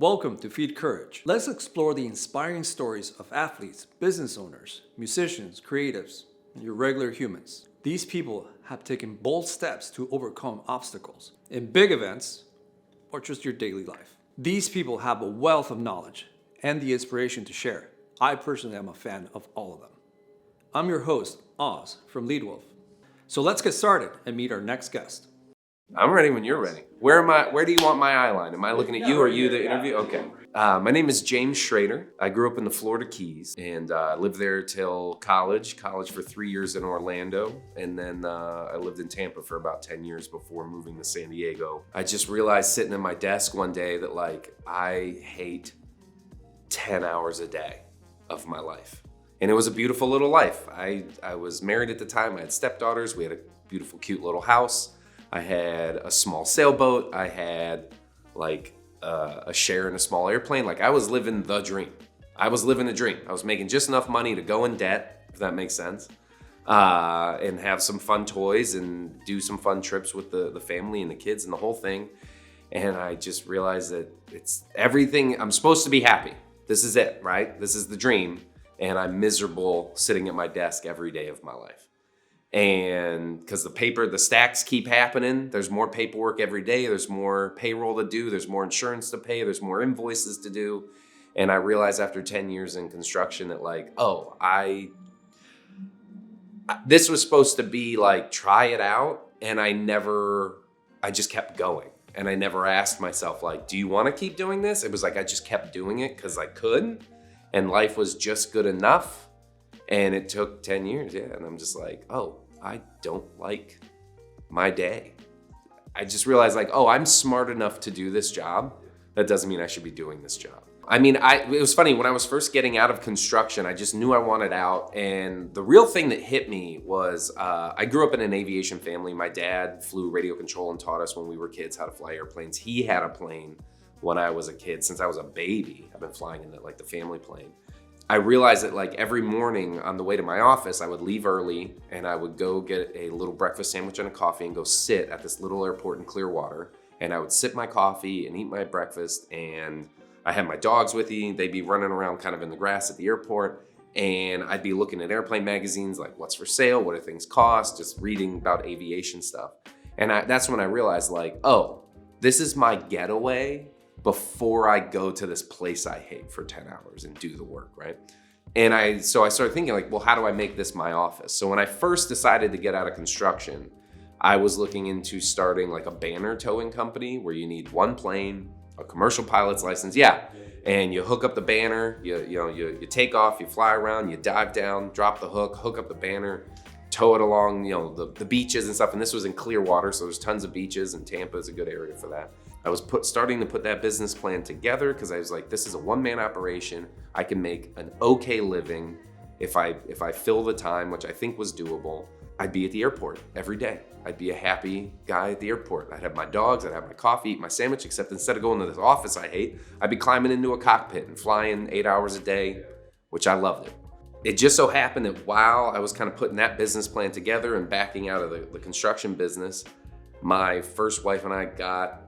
Welcome to Feed Courage. Let's explore the inspiring stories of athletes, business owners, musicians, creatives, and your regular humans. These people have taken bold steps to overcome obstacles in big events or just your daily life. These people have a wealth of knowledge and the inspiration to share. I personally am a fan of all of them. I'm your host, Oz from Leadwolf. So let's get started and meet our next guest. I'm ready when you're ready. Where do you want my eye line? Am I looking at you or you the interview? Okay. My name is James Schrader. I grew up in the Florida Keys and lived there till college for 3 years in Orlando. And then I lived in Tampa for about 10 years before moving to San Diego. I just realized sitting at my desk one day that I hate 10 hours a day of my life. And it was a beautiful little life. I was married at the time. I had stepdaughters. We had a beautiful, cute little house. I had a small sailboat. I had a share in a small airplane. I was living the dream. I was living a dream. I was making just enough money to go in debt, if that makes sense, and have some fun toys and do some fun trips with the family and the kids and the whole thing. And I just realized that it's everything. I'm supposed to be happy. This is it, right? This is the dream. And I'm miserable sitting at my desk every day of my life. And because the stacks keep happening, there's more paperwork every day, there's more payroll to do, there's more insurance to pay, there's more invoices to do. And I realized after 10 years in construction that this was supposed to be try it out. And I just kept going. And I never asked myself, do you want to keep doing this? It was I just kept doing it because I could. And life was just good enough. And it took 10 years, yeah. And I'm just I don't like my day. I just realized I'm smart enough to do this job. That doesn't mean I should be doing this job. It was funny, when I was first getting out of construction, I just knew I wanted out. And the real thing that hit me was, I grew up in an aviation family. My dad flew radio control and taught us when we were kids how to fly airplanes. He had a plane when I was a kid. Since I was a baby, I've been flying in the family plane. I realized that every morning on the way to my office, I would leave early and I would go get a little breakfast sandwich and a coffee and go sit at this little airport in Clearwater. And I would sip my coffee and eat my breakfast. And I had my dogs with me. They'd be running around kind of in the grass at the airport. And I'd be looking at airplane magazines, what's for sale, what do things cost, just reading about aviation stuff. And that's when I realized this is my getaway before I go to this place I hate for 10 hours and do the work, right? And so I started thinking how do I make this my office? So when I first decided to get out of construction, I was looking into starting a banner towing company where you need one plane, a commercial pilot's license, and you hook up the banner, you take off, you fly around, you dive down, drop the hook up the banner, tow it along, the beaches and stuff. And this was in Clearwater, so there's tons of beaches, and Tampa is a good area for that. I was starting to put that business plan together because I was this is a one-man operation. I can make an okay living if I fill the time, which I think was doable. I'd be at the airport every day. I'd be a happy guy at the airport. I'd have my dogs, I'd have my coffee, eat my sandwich, except instead of going to this office I hate, I'd be climbing into a cockpit and flying 8 hours a day, which I loved it. It just so happened that while I was kind of putting that business plan together and backing out of the construction business, my first wife and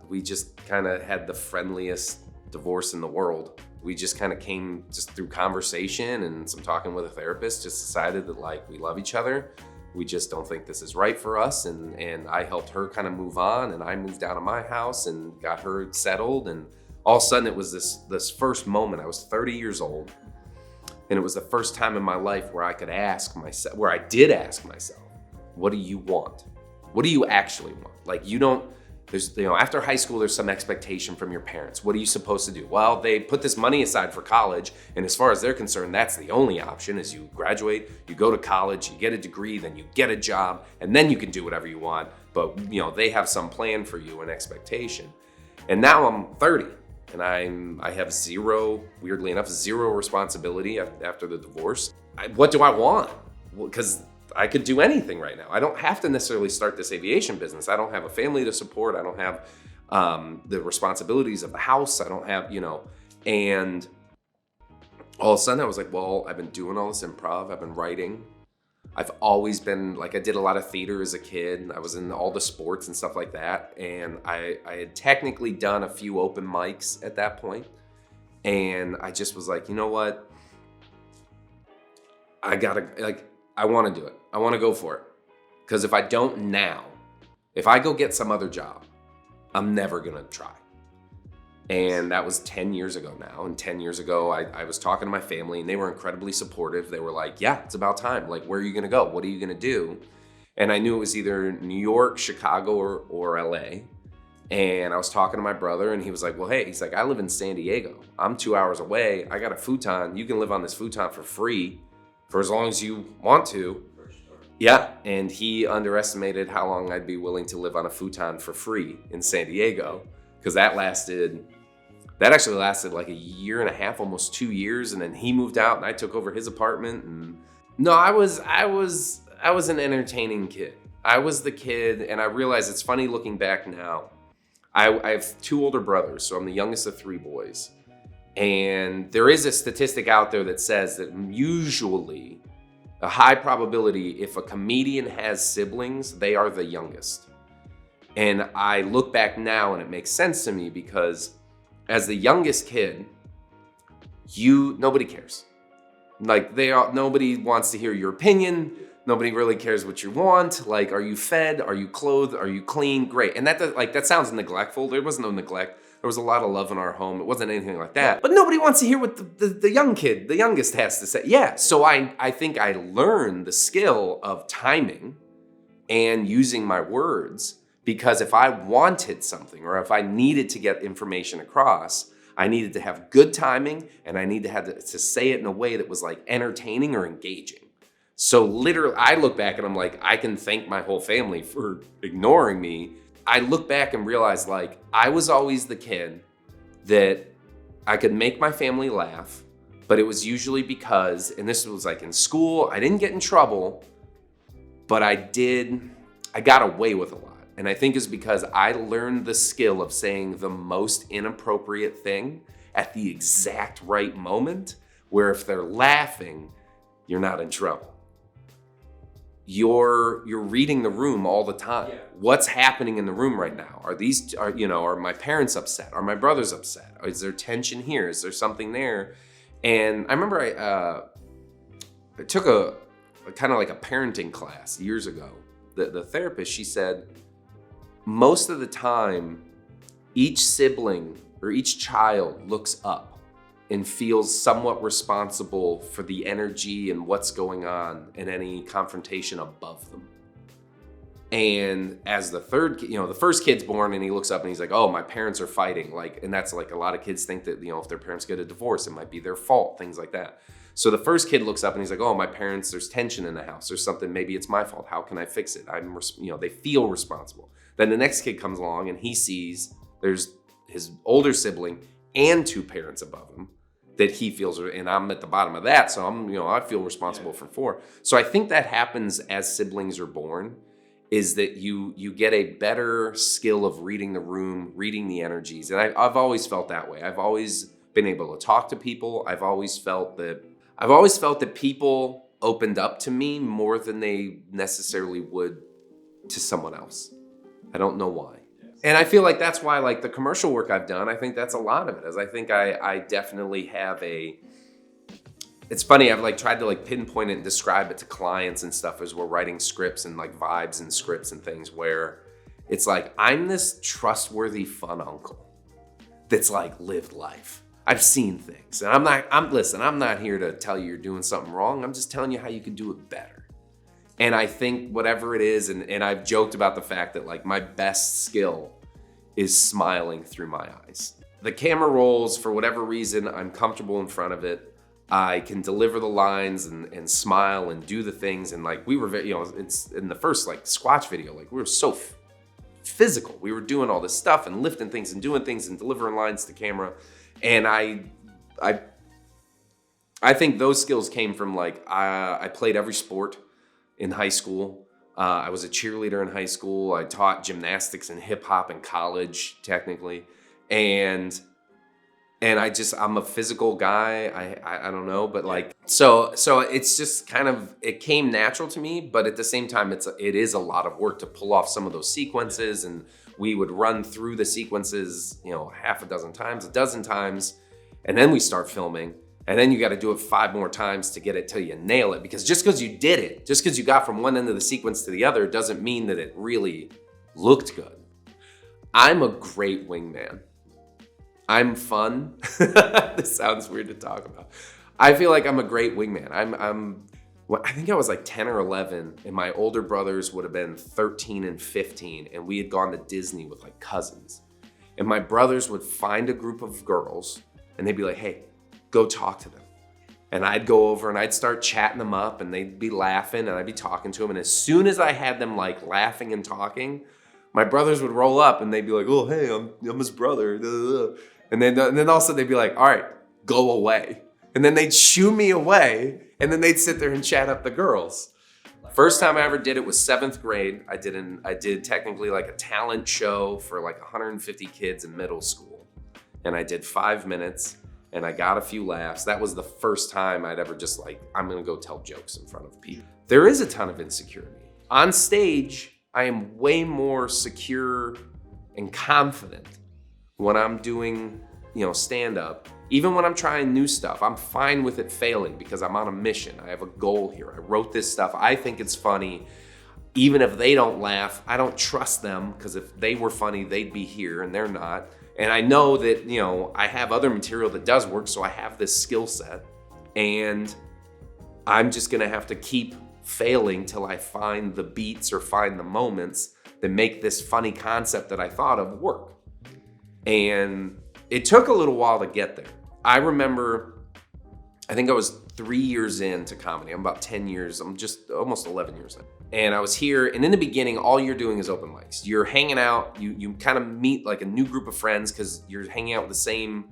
we just kind of had the friendliest divorce in the world. We just kind of came just through conversation and some talking with a therapist, just decided that we love each other. We just don't think this is right for us. And I helped her kind of move on, and I moved out of my house and got her settled. And all of a sudden it was this first moment. I was 30 years old. And it was the first time in my life where I did ask myself, what do you want? What do you actually want? After high school, there's some expectation from your parents. What are you supposed to do? Well, they put this money aside for college. And as far as they're concerned, that's the only option is you graduate, you go to college, you get a degree, then you get a job, and then you can do whatever you want. But, they have some plan for you and expectation. And now I'm 30. And I have weirdly enough, zero responsibility after the divorce. What do I want? Because I could do anything right now. I don't have to necessarily start this aviation business. I don't have a family to support. I don't have the responsibilities of the house. I don't have, and all of a sudden I was I've been doing all this improv. I've been writing. I've always been like, I did a lot of theater as a kid. I was in all the sports and stuff like that. And I had technically done a few open mics at that point. And I just was like, you know what? I want to do it. I want to go for it. Because if I don't now, if I go get some other job, I'm never going to try. And that was 10 years ago now. And 10 years ago, I was talking to my family and they were incredibly supportive. They were like, yeah, it's about time. Like, where are you going to go? What are you going to do? And I knew it was either New York, Chicago, or LA. And I was talking to my brother and he was like, well, hey, he's like, I live in San Diego. I'm 2 hours away. I got a futon. You can live on this futon for free for as long as you want to. Yeah. And he underestimated how long I'd be willing to live on a futon for free in San Diego. Because that actually lasted like a year and a half, almost 2 years. And then he moved out and I took over his apartment. And no, I was an entertaining kid. I was the kid. And I realize it's funny looking back now. I have 2 older brothers, so I'm the youngest of 3 boys. And there is a statistic out there that says that usually a high probability, if a comedian has siblings, they are the youngest. And I look back now and it makes sense to me because as the youngest kid, nobody cares. Like nobody wants to hear your opinion. Nobody really cares what you want. Like, are you fed? Are you clothed? Are you clean? Great. And that sounds neglectful. There was no neglect. There was a lot of love in our home. It wasn't anything like that. But nobody wants to hear what the youngest has to say. Yeah. So I think I learned the skill of timing and using my words, because if I wanted something or if I needed to get information across, I needed to have good timing and I needed to have to say it in a way that was like entertaining or engaging. So literally, I look back and I'm like, I can thank my whole family for ignoring me. I look back and realize like, I was always the kid that I could make my family laugh, but it was usually because, and this was like in school, I didn't get in trouble, but I got away with a lot. And I think it's because I learned the skill of saying the most inappropriate thing at the exact right moment, where if they're laughing, you're not in trouble. You're reading the room all the time. Yeah. What's happening in the room right now? Are my parents upset? Are my brothers upset? Is there tension here? Is there something there? And I remember I took a kind of like a parenting class years ago. The therapist, she said, most of the time, each sibling or each child looks up and feels somewhat responsible for the energy and what's going on in any confrontation above them. And as the first kid's born and he looks up and he's like, oh, my parents are fighting. Like, and that's like a lot of kids think that, if their parents get a divorce, it might be their fault, things like that. So the first kid looks up and he's like, oh, my parents, there's tension in the house. There's something, maybe it's my fault. How can I fix it? They feel responsible. Then the next kid comes along and he sees there's his older sibling and 2 parents above him that he feels, and I'm at the bottom of that. So I feel responsible for 4. So I think that happens as siblings are born, is that you get a better skill of reading the room, reading the energies. And I've always felt that way. I've always been able to talk to people. I've always felt that people opened up to me more than they necessarily would to someone else. I don't know why. And I feel like that's why, like, the commercial work I've done, I think that's a lot of it. As I think I definitely have it's funny, I've like tried to like pinpoint it and describe it to clients and stuff as we're writing scripts and like vibes and scripts and things, where it's like, I'm this trustworthy fun uncle that's like lived life. I've seen things, and I'm not here to tell you you're doing something wrong. I'm just telling you how you can do it better. And I think whatever it is, and I've joked about the fact that like my best skill is smiling through my eyes. The camera rolls, for whatever reason, I'm comfortable in front of it. I can deliver the lines and smile and do the things. And like we were, it's in the first like Squatch video, like we were so physical. We were doing all this stuff and lifting things and doing things and delivering lines to camera. And I think those skills came from like, I played every sport in high school. I was a cheerleader in high school. I taught gymnastics and hip hop in college, technically. And And I'm a physical guy. I don't know, but like, so it's just kind of, it came natural to me, but at the same time, it is a lot of work to pull off some of those sequences. And we would run through the sequences, half a dozen times, a dozen times, and then we start filming. And then you got to do it 5 more times to get it till you nail it. Because just because you did it, just because you got from one end of the sequence to the other, doesn't mean that it really looked good. I'm a great wingman. I'm fun. This sounds weird to talk about. I feel like I'm a great wingman. I think I was like 10 or 11, and my older brothers would have been 13 and 15, and we had gone to Disney with like cousins. And my brothers would find a group of girls, and they'd be like, hey, go talk to them. And I'd go over and I'd start chatting them up, and they'd be laughing, and I'd be talking to them. And as soon as I had them like laughing and talking, my brothers would roll up and they'd be like, oh, hey, I'm his brother. And then all of a sudden they'd be like, all right, go away. And then they'd shoo me away, and then they'd sit there and chat up the girls. First time I ever did it was 7th grade. I did technically like a talent show for like 150 kids in middle school. And I did 5 minutes, and I got a few laughs. That was the first time I'd ever just like, I'm gonna go tell jokes in front of people. There is a ton of insecurity. On stage, I am way more secure and confident when I'm doing, stand-up. Even when I'm trying new stuff, I'm fine with it failing because I'm on a mission. I have a goal here. I wrote this stuff. I think it's funny. Even if they don't laugh, I don't trust them, because if they were funny, they'd be here, and they're not. And I know that, I have other material that does work, so I have this skill set. And I'm just gonna have to keep failing till I find the beats or find the moments that make this funny concept that I thought of work. And it took a little while to get there. I remember, I think I was 3 years into comedy. I'm about 10 years, I'm just almost 11 years in. And I was here, and in the beginning, all you're doing is open mics. You're hanging out, you kind of meet like a new group of friends because you're hanging out with the same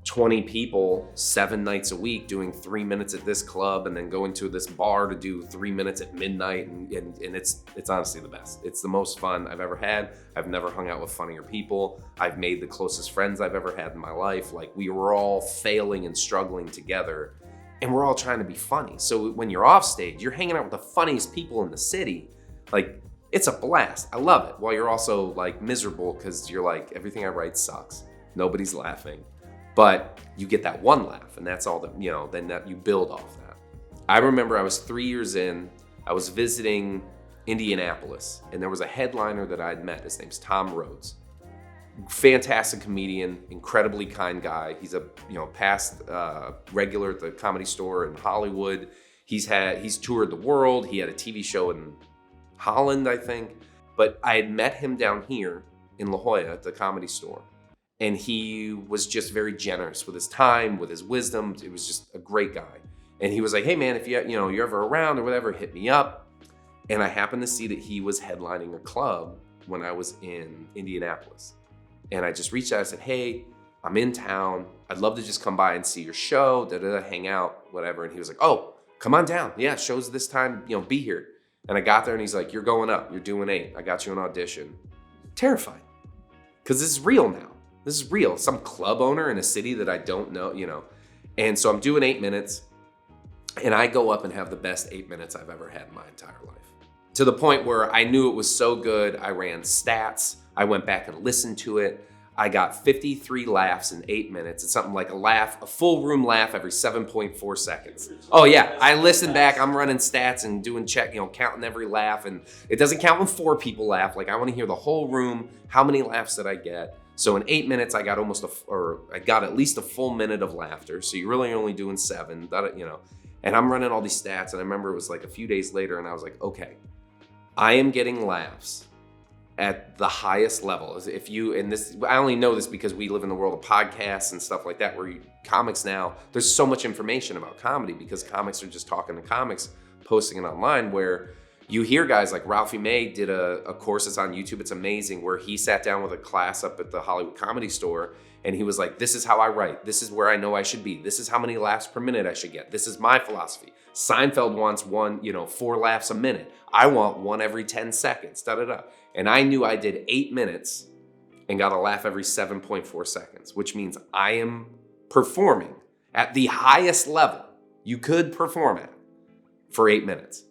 20 people 7 nights a week, doing 3 minutes at this club and then going to this bar to do 3 minutes at midnight. And it's honestly the best. It's the most fun I've ever had. I've never hung out with funnier people. I've made the closest friends I've ever had in my life. Like, we were all failing and struggling together, and we're all trying to be funny. So when you're off stage, you're hanging out with the funniest people in the city. Like, it's a blast. I love it. While you're also like miserable because you're like, everything I write sucks. Nobody's laughing. But you get that one laugh, and that's all that, then that you build off that. I remember I was 3 years in, I was visiting Indianapolis, and there was a headliner that I'd met. His name's Tom Rhodes. Fantastic comedian, incredibly kind guy. He's a past regular at the Comedy Store in Hollywood. He's toured the world. He had a TV show in Holland, I think. But I had met him down here in La Jolla at the Comedy Store. And he was just very generous with his time, with his wisdom. It was just a great guy. And he was like, hey man, if you're ever around or whatever, hit me up. And I happened to see that he was headlining a club when I was in Indianapolis. And I just reached out, I said, hey, I'm in town. I'd love to just come by and see your show, hang out, whatever. And he was like, oh, come on down. Yeah, show's this time, be here. And I got there, and he's like, you're going up, you're doing 8. I got you an audition. Terrified, because this is real now. This is real. Some club owner in a city that I don't know, And so I'm doing 8 minutes, and I go up and have the best 8 minutes I've ever had in my entire life. To the point where I knew it was so good, I ran stats. I went back and listened to it. I got 53 laughs in 8 minutes. It's something like a full room laugh every 7.4 seconds. Oh yeah, I listened back. I'm running stats and doing counting every laugh. And it doesn't count when 4 people laugh. Like, I want to hear the whole room. How many laughs did I get? So in 8 minutes, I got I got at least a full minute of laughter. So you're really only doing 7, and I'm running all these stats. And I remember it was like a few days later, and I was like, okay, I am getting laughs at the highest level. I only know this because we live in the world of podcasts and stuff like that, where comics now, there's so much information about comedy because comics are just talking to comics, posting it online, where you hear guys like Ralphie May did a course that's on YouTube. It's amazing, where he sat down with a class up at the Hollywood Comedy Store, and he was like, this is how I write. This is where I know I should be. This is how many laughs per minute I should get. This is my philosophy. Seinfeld wants 4 laughs a minute. I want 1 every 10 seconds, And I knew I did 8 minutes and got a laugh every 7.4 seconds, which means I am performing at the highest level you could perform at for 8 minutes,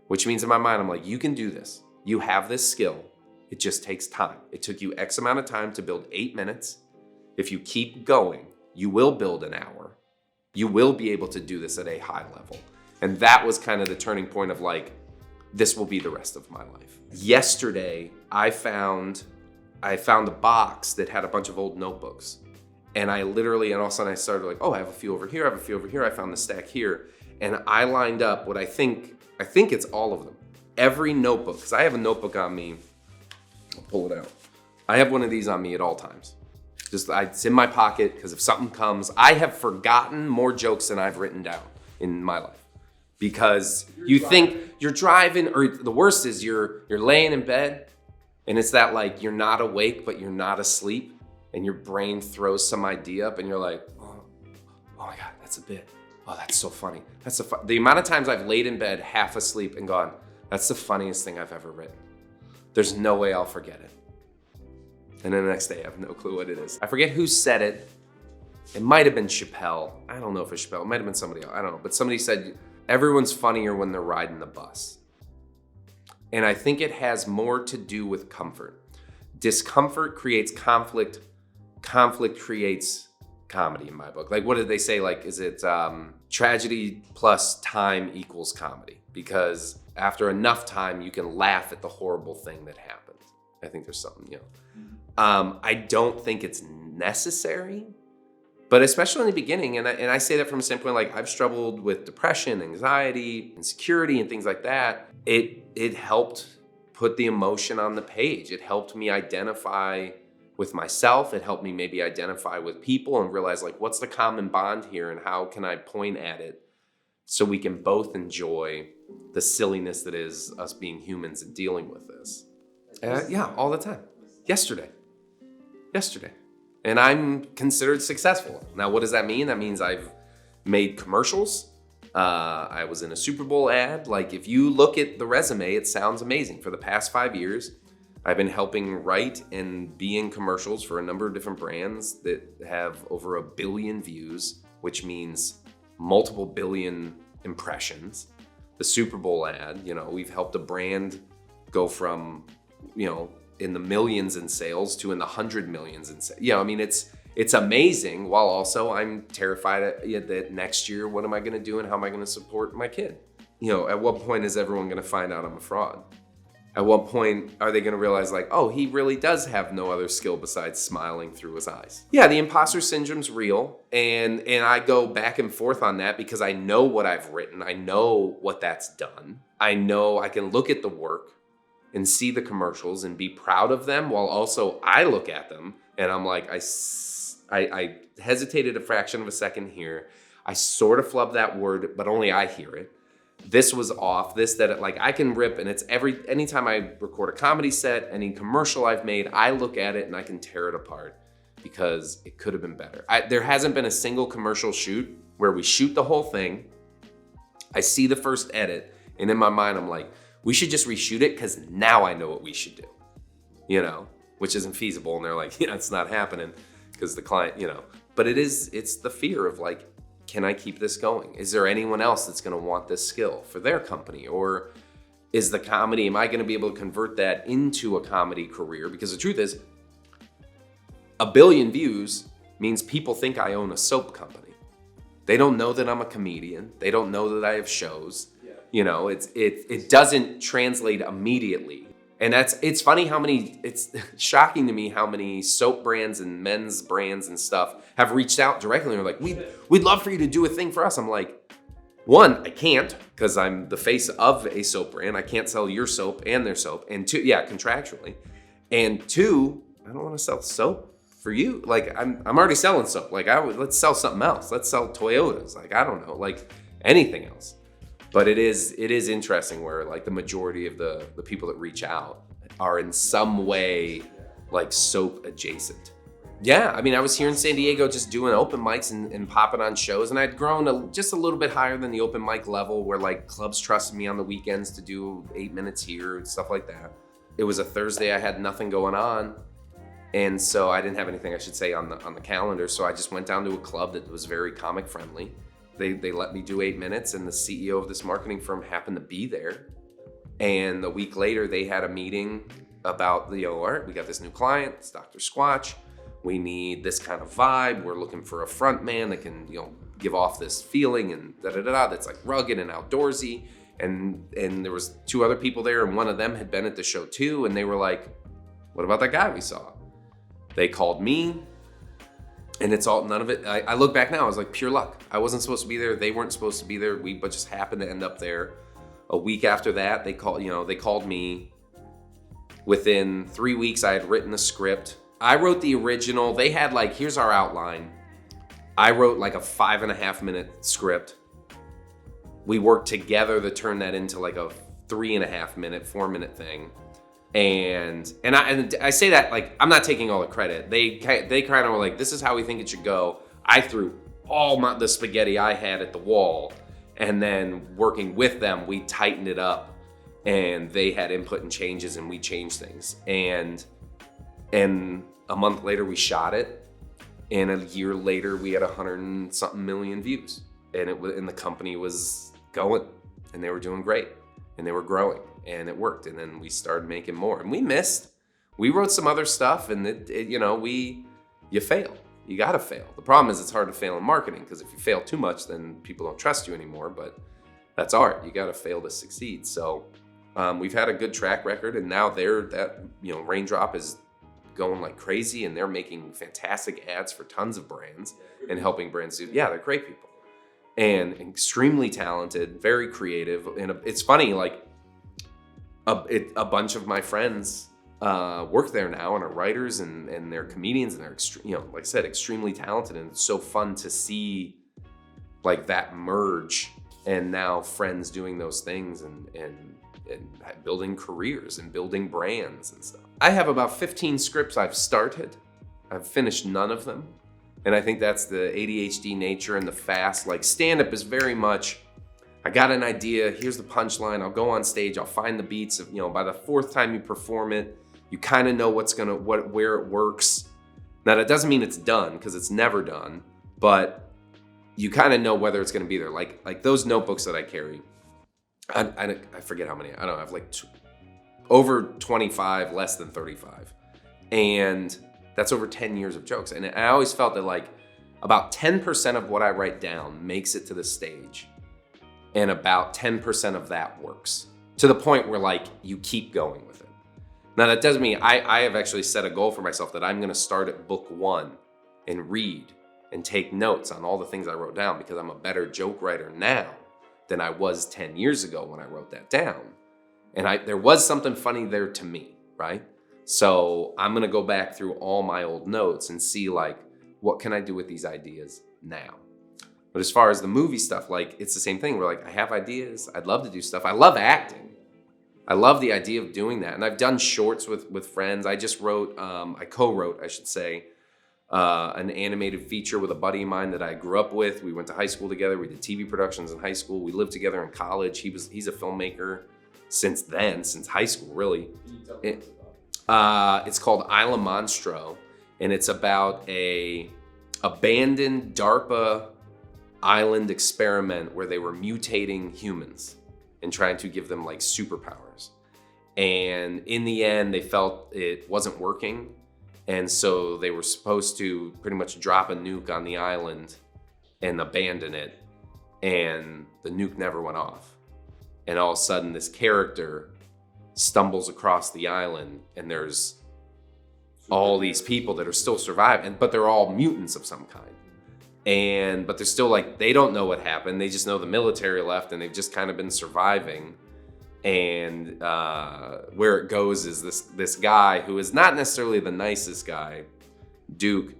which means in my mind, I'm like, you can do this. You have this skill. It just takes time. It took you X amount of time to build 8 minutes. If you keep going, you will build an hour. You will be able to do this at a high level. And that was kind of the turning point of like, this will be the rest of my life. Yesterday, I found a box that had a bunch of old notebooks. And I literally, and all of a sudden I started like, oh, I have a few over here, I have a few over here, I found the stack here. And I lined up what I think it's all of them. Every notebook, because I have a notebook on me, I'll pull it out. I have one of these on me at all times. It's in my pocket, because if something comes, I have forgotten more jokes than I've written down in my life. Because you think you're driving, or the worst is you're laying in bed, and it's that like you're not awake, but you're not asleep, and your brain throws some idea up, and you're like, oh my God, that's a bit. Oh, that's so funny. The amount of times I've laid in bed half asleep and gone, that's the funniest thing I've ever written. There's no way I'll forget it. And then the next day I have no clue what it is. I forget who said it. It might have been Chappelle. I don't know if it's Chappelle. It might have been somebody else. I don't know. But somebody said, everyone's funnier when they're riding the bus. And I think it has more to do with comfort. Discomfort creates conflict. Conflict creates comedy in my book. Like, what did they say? Like, is it tragedy plus time equals comedy? Because after enough time, you can laugh at the horrible thing that happened. I think there's something, I don't think it's necessary, but especially in the beginning, and I say that from a standpoint, like I've struggled with depression, anxiety, insecurity, and things like that. It helped put the emotion on the page. It helped me identify with myself. It helped me maybe identify with people and realize like, what's the common bond here and how can I point at it so we can both enjoy the silliness that is us being humans and dealing with this. Yeah, all the time. Yesterday. And I'm considered successful. Now, what does that mean? That means I've made commercials. I was in a Super Bowl ad. Like, if you look at the resume, it sounds amazing. For the past 5 years, I've been helping write and be in commercials for a number of different brands that have over 1 billion views, which means multiple billion impressions. The Super Bowl ad, we've helped a brand go from, in the millions in sales to in the 100 millions in sales. It's amazing, while also I'm terrified that next year, what am I going to do and how am I going to support my kid? At what point is everyone going to find out I'm a fraud? At what point are they going to realize like, oh, he really does have no other skill besides smiling through his eyes? Yeah, the imposter syndrome's real. And I go back and forth on that because I know what I've written. I know what that's done. I know I can look at the work and see the commercials and be proud of them, while also I look at them and I'm like, I hesitated a fraction of a second here. I sort of flubbed that word, but only I hear it. This was off, I can rip, and it's anytime I record a comedy set, any commercial I've made, I look at it and I can tear it apart because it could have been better. There hasn't been a single commercial shoot where we shoot the whole thing, I see the first edit, and in my mind I'm like, we should just reshoot it because now I know what we should do, which isn't feasible. And they're like, it's not happening because the client, but it's the fear of like, can I keep this going? Is there anyone else that's going to want this skill for their company? Or is the comedy, am I going to be able to convert that into a comedy career? Because the truth is, 1 billion views means people think I own a soap company. They don't know that I'm a comedian. They don't know that I have shows. Yeah. It doesn't translate immediately. And it's funny it's shocking to me how many soap brands and men's brands and stuff have reached out directly and are like, we'd love for you to do a thing for us. I'm like, one, I can't because I'm the face of a soap brand. I can't sell your soap and their soap. And two, yeah, contractually. And two, I don't want to sell soap for you. Like I'm already selling soap. Like let's sell something else. Let's sell Toyotas. Like, I don't know, like anything else. But it is interesting where like the majority of the people that reach out are in some way like soap adjacent. Yeah, I was here in San Diego just doing open mics and popping on shows, and I'd grown just a little bit higher than the open mic level where like clubs trusted me on the weekends to do 8 minutes here and stuff like that. It was a Thursday, I had nothing going on, And so I didn't have anything I should say on the calendar. So I just went down to a club that was very comic friendly. They let me do 8 minutes, and the CEO of this marketing firm happened to be there. And a week later, they had a meeting about all right, we got this new client, it's Dr. Squatch. We need this kind of vibe. We're looking for a front man that can, give off this feeling and that's like rugged and outdoorsy. And there was 2 other people there, and one of them had been at the show too. And they were like, what about that guy we saw? They called me, and it's all, none of it. I look back now, I was like, pure luck. I wasn't supposed to be there. They weren't supposed to be there. We but just happened to end up there. A week after that, they called me. Within 3 weeks, I had written a script. I wrote the original. They had here's our outline. I wrote a 5.5 minute script. We worked together to turn that into a 3.5 minute, 4 minute thing. And I say that I'm not taking all the credit. They kind of were like, this is how we think it should go. I threw all the spaghetti I had at the wall, and then working with them, we tightened it up, and they had input and changes, and we changed things. And a month later, we shot it. And a year later, we had 100-something million views, and the company was going, and they were doing great, and they were growing, and it worked. And then we started making more, and we wrote some other stuff, and you fail. You got to fail. The problem is it's hard to fail in marketing, because if you fail too much, then people don't trust you anymore. But that's art. You got to fail to succeed. So we've had a good track record, and now Raindrop is going like crazy, and they're making fantastic ads for tons of brands and helping brands do. Yeah, they're great people and extremely talented, very creative. And it's funny, a bunch of my friends work there now and are writers and they're comedians, and they're like I said, extremely talented. And it's so fun to see that merge, and now friends doing those things and building careers and building brands and stuff. I have about 15 scripts I've started. I've finished none of them. And I think that's the ADHD nature and the fast. Stand-up is very much, I got an idea, here's the punchline, I'll go on stage, I'll find the beats of, by the 4th time you perform it, you kind of know where it works. Now that doesn't mean it's done, because it's never done, but you kind of know whether it's gonna be there. Like those notebooks that I carry, I forget how many, I don't know, I have over 25, less than 35. And that's over 10 years of jokes. And I always felt that about 10% of what I write down makes it to the stage. And about 10% of that works, to the point where you keep going with it. Now that doesn't mean, I have actually set a goal for myself that I'm gonna start at book 1 and read and take notes on all the things I wrote down, because I'm a better joke writer now than I was 10 years ago when I wrote that down. And there was something funny there to me, right? So I'm gonna go back through all my old notes and see what can I do with these ideas now? But as far as the movie stuff, it's the same thing. We're I have ideas, I'd love to do stuff. I love acting. I love the idea of doing that. And I've done shorts with friends. I just wrote, I co-wrote, I should say, an animated feature with a buddy of mine that I grew up with. We went to high school together. We did TV productions in high school. We lived together in college. He's a filmmaker since high school, really. It's called Isla Monstro, and it's about a abandoned DARPA island experiment where they were mutating humans and trying to give them superpowers. And in the end, they felt it wasn't working. And so they were supposed to pretty much drop a nuke on the island and abandon it. And the nuke never went off. And all of a sudden, this character stumbles across the island, and there's all these people that are still surviving, but they're all mutants of some kind. But they're still they don't know what happened. They just know the military left, and they've just kind of been surviving. And where it goes is this guy who is not necessarily the nicest guy, Duke.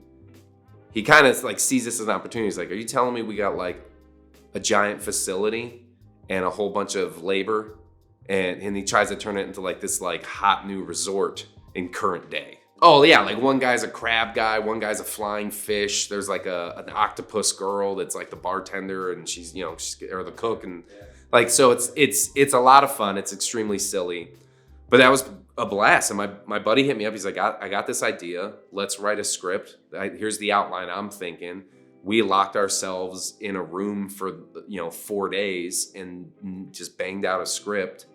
He kind of sees this as an opportunity. He's like, are you telling me we got a giant facility and a whole bunch of labor? And he tries to turn it into this hot new resort in current day. Oh yeah, one guy's a crab guy, one guy's a flying fish. There's an octopus girl that's the bartender, and she's or the cook, and so it's a lot of fun. It's extremely silly, but that was a blast. And my buddy hit me up. He's like, I got this idea. Let's write a script. Here's the outline I'm thinking. We locked ourselves in a room for 4 days and just banged out a script.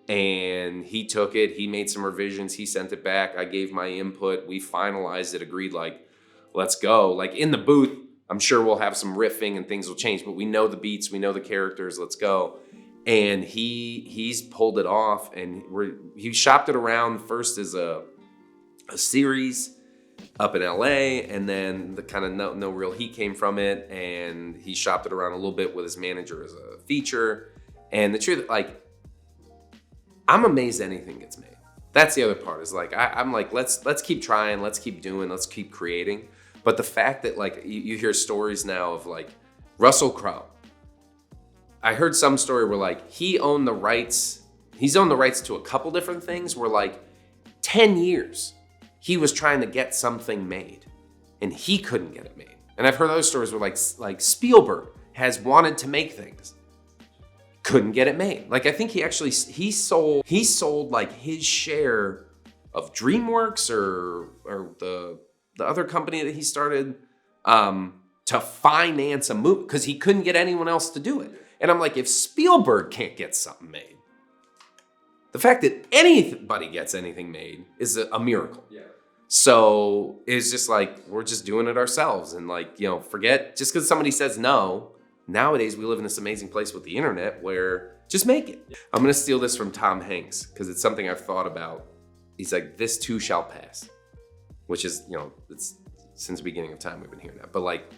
And he took it. He made some revisions. He sent it back. I gave my input. We finalized it. Agreed. Like, let's go. Like in the booth, I'm sure we'll have some riffing and things will change. But we know the beats. We know the characters. Let's go. And he's pulled it off, and he shopped it around first as a series up in LA, and then the kind of no real heat came from it, and he shopped it around a little bit with his manager as a feature. And the truth, like, I'm amazed anything gets made. That's the other part, is like I'm like, let's keep trying, let's keep doing, let's keep creating. But the fact that like you hear stories now of like Russell Crowe. I heard some story where like he's owned the rights to a couple different things where like 10 years he was trying to get something made and he couldn't get it made. And I've heard other stories where like Spielberg has wanted to make things, couldn't get it made. Like I think he sold like his share of DreamWorks or the other company that he started to finance a movie because he couldn't get anyone else to do it. And I'm like, if Spielberg can't get something made, the fact that anybody gets anything made is a miracle. Yeah. So it's just like, we're just doing it ourselves. And like, forget, just because somebody says no, nowadays we live in this amazing place with the internet where just make it. Yeah. I'm going to steal this from Tom Hanks because it's something I've thought about. He's like, this too shall pass, which is, it's since the beginning of time we've been hearing that. But like,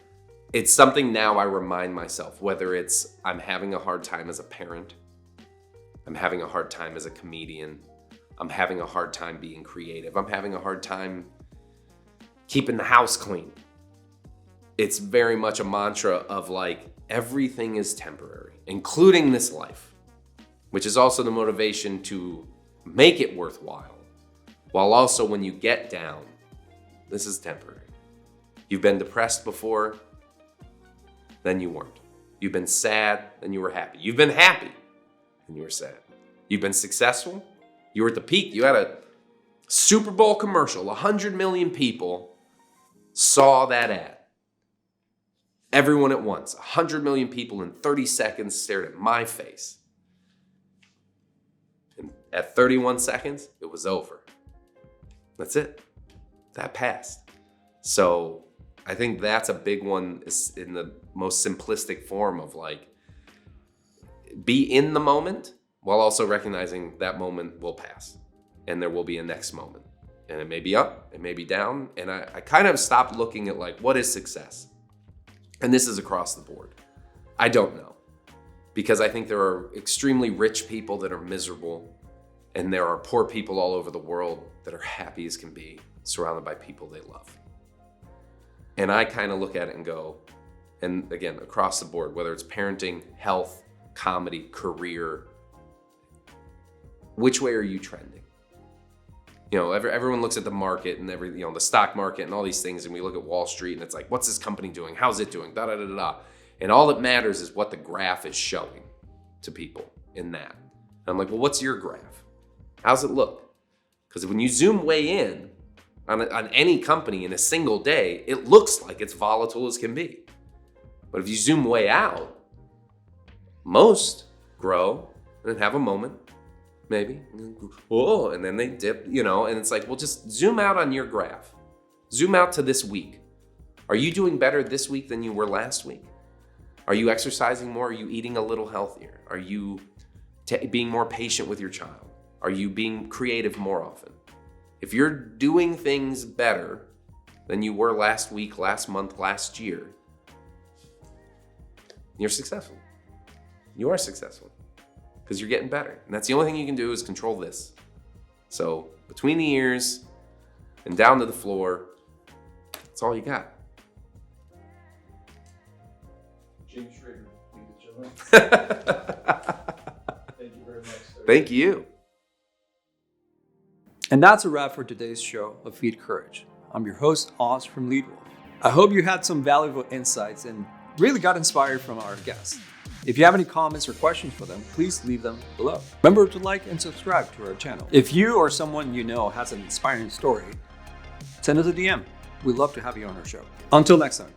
it's something now I remind myself, whether it's I'm having a hard time as a parent, I'm having a hard time as a comedian, I'm having a hard time being creative, I'm having a hard time keeping the house clean. It's very much a mantra of like, everything is temporary, including this life, which is also the motivation to make it worthwhile, while also when you get down, this is temporary. You've been depressed before, then you weren't. You've been sad, then you were happy. You've been happy, then you were sad. You've been successful, you were at the peak. You had a Super Bowl commercial. 100 million people saw that ad. Everyone at once. 100 million people in 30 seconds stared at my face. And at 31 seconds, it was over. That's it. That passed. So I think that's a big one, is in the most simplistic form of like, be in the moment while also recognizing that moment will pass and there will be a next moment. And it may be up, it may be down. And I kind of stopped looking at like, what is success? And this is across the board. I don't know, because I think there are extremely rich people that are miserable, and there are poor people all over the world that are happy as can be, surrounded by people they love. And I kind of look at it and go, and again, across the board, whether it's parenting, health, comedy, career, which way are you trending? Everyone looks at the market and the stock market and all these things, and we look at Wall Street and it's like, what's this company doing? How's it doing? Da da da da da. And all that matters is what the graph is showing to people in that. And I'm like, well, what's your graph? How's it look? Because when you zoom way in on any company in a single day, it looks like it's volatile as can be. But if you zoom way out, most grow and have a moment, maybe, and then they dip, and it's like, well, just zoom out on your graph. Zoom out to this week. Are you doing better this week than you were last week? Are you exercising more? Are you eating a little healthier? Are you being more patient with your child? Are you being creative more often? If you're doing things better than you were last week, last month, last year, you're successful. You are successful because you're getting better. And that's the only thing you can do is control this. So between the ears and down to the floor, that's all you got. James Schrader, leave it gentlemen. Thank you very much, sir. Thank you. And that's a wrap for today's show of Feed Courage. I'm your host, Oz from Leadwolf. I hope you had some valuable insights and really got inspired from our guest. If you have any comments or questions for them, please leave them below. Remember to like and subscribe to our channel. If you or someone you know has an inspiring story, send us a DM. We'd love to have you on our show. Until next time.